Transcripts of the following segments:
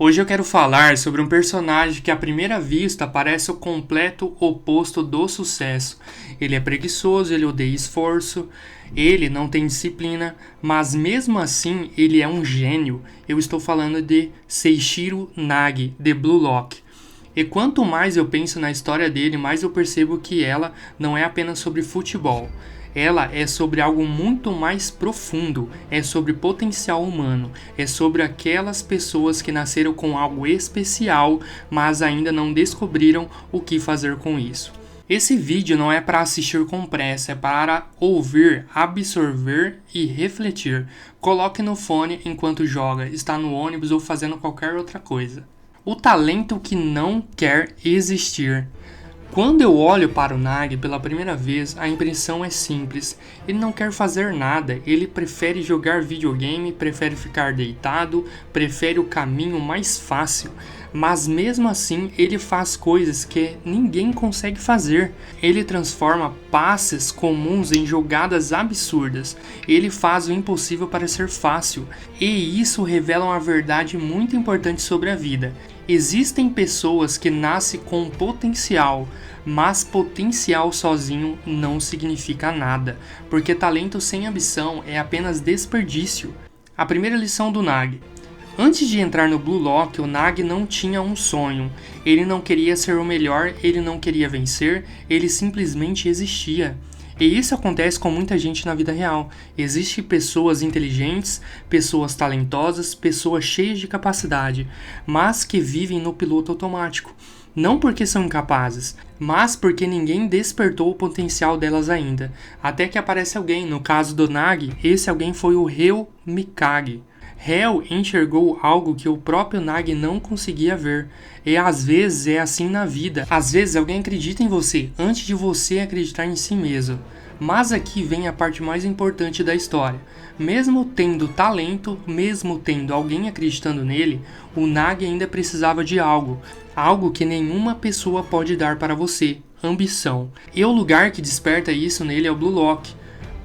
Hoje eu quero falar sobre um personagem que à primeira vista parece o completo oposto do sucesso. Ele é preguiçoso, ele odeia esforço, ele não tem disciplina, mas mesmo assim ele é um gênio. Eu estou falando de Seishiro Nagi, de Blue Lock. E quanto mais eu penso na história dele, mais eu percebo que ela não é apenas sobre futebol. Ela é sobre algo muito mais profundo, é sobre potencial humano, é sobre aquelas pessoas que nasceram com algo especial, mas ainda não descobriram o que fazer com isso. Esse vídeo não é para assistir com pressa, é para ouvir, absorver e refletir. Coloque no fone enquanto joga, está no ônibus ou fazendo qualquer outra coisa. O talento que não quer existir. Quando eu olho para o Nagi pela primeira vez, a impressão é simples. Ele não quer fazer nada, ele prefere jogar videogame, prefere ficar deitado, prefere o caminho mais fácil. Mas mesmo assim, ele faz coisas que ninguém consegue fazer. Ele transforma passes comuns em jogadas absurdas. Ele faz o impossível parecer fácil. E isso revela uma verdade muito importante sobre a vida. Existem pessoas que nascem com potencial, mas potencial sozinho não significa nada, porque talento sem ambição é apenas desperdício. A primeira lição do Nagi. Antes de entrar no Blue Lock, o Nagi não tinha um sonho. Ele não queria ser o melhor, ele não queria vencer, ele simplesmente existia. E isso acontece com muita gente na vida real. Existem pessoas inteligentes, pessoas talentosas, pessoas cheias de capacidade, mas que vivem no piloto automático. Não porque são incapazes, mas porque ninguém despertou o potencial delas ainda. Até que aparece alguém, no caso do Nagi, esse alguém foi o Ryo Mikage. Ryo enxergou algo que o próprio Nagi não conseguia ver. E às vezes é assim na vida. Às vezes alguém acredita em você antes de você acreditar em si mesmo. Mas aqui vem a parte mais importante da história. Mesmo tendo talento, mesmo tendo alguém acreditando nele, o Nagi ainda precisava de algo. Algo que nenhuma pessoa pode dar para você. Ambição. E o lugar que desperta isso nele é o Blue Lock.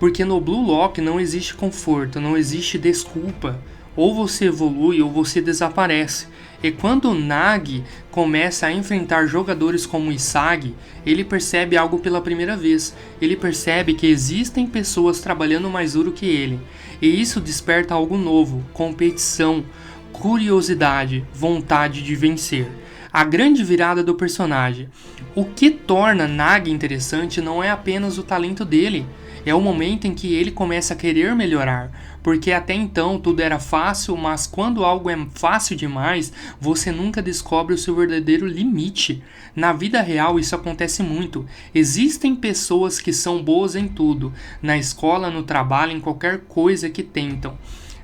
Porque no Blue Lock não existe conforto, não existe desculpa. Ou você evolui ou você desaparece. E quando o Nagi começa a enfrentar jogadores como Isagi, ele percebe algo pela primeira vez. Ele percebe que existem pessoas trabalhando mais duro que ele. E isso desperta algo novo, competição, curiosidade, vontade de vencer. A grande virada do personagem. O que torna Nagi interessante não é apenas o talento dele. É o momento em que ele começa a querer melhorar, porque até então tudo era fácil, mas quando algo é fácil demais, você nunca descobre o seu verdadeiro limite. Na vida real isso acontece muito. Existem pessoas que são boas em tudo, na escola, no trabalho, em qualquer coisa que tentam.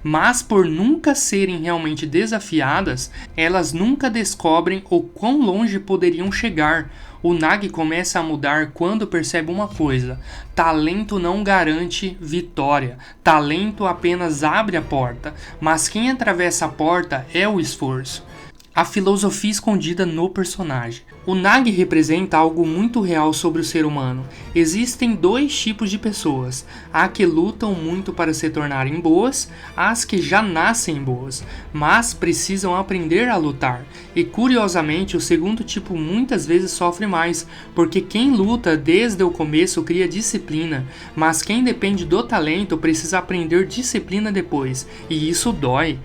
Mas por nunca serem realmente desafiadas, elas nunca descobrem o quão longe poderiam chegar. O Nagi começa a mudar quando percebe uma coisa: talento não garante vitória, talento apenas abre a porta, mas quem atravessa a porta é o esforço. A filosofia escondida no personagem. O Nagi representa algo muito real sobre o ser humano. Existem dois tipos de pessoas: as que lutam muito para se tornarem boas, as que já nascem boas, mas precisam aprender a lutar. E curiosamente, o segundo tipo muitas vezes sofre mais, porque quem luta desde o começo cria disciplina, mas quem depende do talento precisa aprender disciplina depois, e isso dói.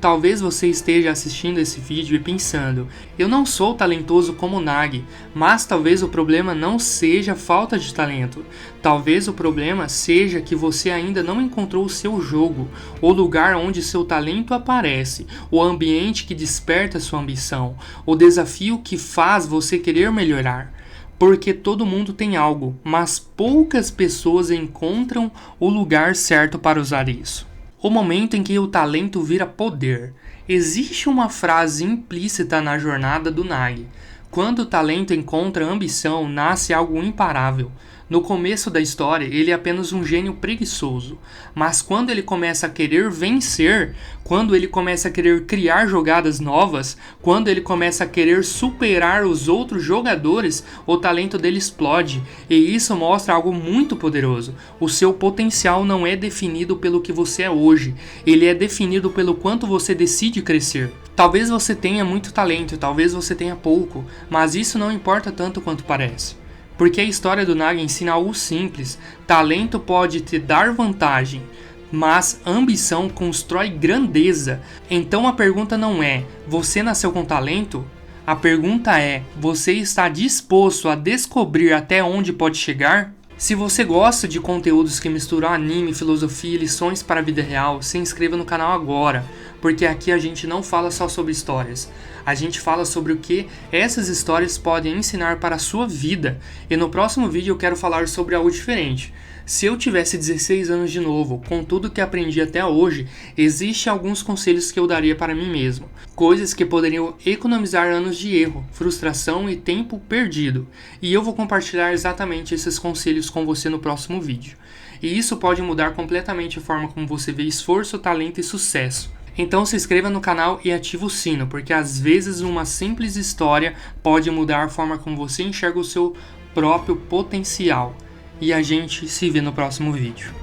Talvez você esteja assistindo esse vídeo e pensando: eu não sou talentoso como Nagi, mas talvez o problema não seja falta de talento. Talvez o problema seja que você ainda não encontrou o seu jogo, o lugar onde seu talento aparece, o ambiente que desperta sua ambição, o desafio que faz você querer melhorar. Porque todo mundo tem algo, mas poucas pessoas encontram o lugar certo para usar isso. O momento em que o talento vira poder. Existe uma frase implícita na jornada do Nagi. Quando o talento encontra ambição, nasce algo imparável. No começo da história, ele é apenas um gênio preguiçoso, mas quando ele começa a querer vencer, quando ele começa a querer criar jogadas novas, quando ele começa a querer superar os outros jogadores, o talento dele explode, e isso mostra algo muito poderoso. O seu potencial não é definido pelo que você é hoje, ele é definido pelo quanto você decide crescer. Talvez você tenha muito talento, talvez você tenha pouco, mas isso não importa tanto quanto parece. Porque a história do Naga ensina algo simples: talento pode te dar vantagem, mas ambição constrói grandeza. Então a pergunta não é: você nasceu com talento? A pergunta é: você está disposto a descobrir até onde pode chegar? Se você gosta de conteúdos que misturam anime, filosofia e lições para a vida real, se inscreva no canal agora, porque aqui a gente não fala só sobre histórias, a gente fala sobre o que essas histórias podem ensinar para a sua vida, e no próximo vídeo eu quero falar sobre algo diferente. Se eu tivesse 16 anos de novo, com tudo que aprendi até hoje, existem alguns conselhos que eu daria para mim mesmo. Coisas que poderiam economizar anos de erro, frustração e tempo perdido. E eu vou compartilhar exatamente esses conselhos com você no próximo vídeo. E isso pode mudar completamente a forma como você vê esforço, talento e sucesso. Então se inscreva no canal e ative o sino, porque às vezes uma simples história pode mudar a forma como você enxerga o seu próprio potencial. E a gente se vê no próximo vídeo.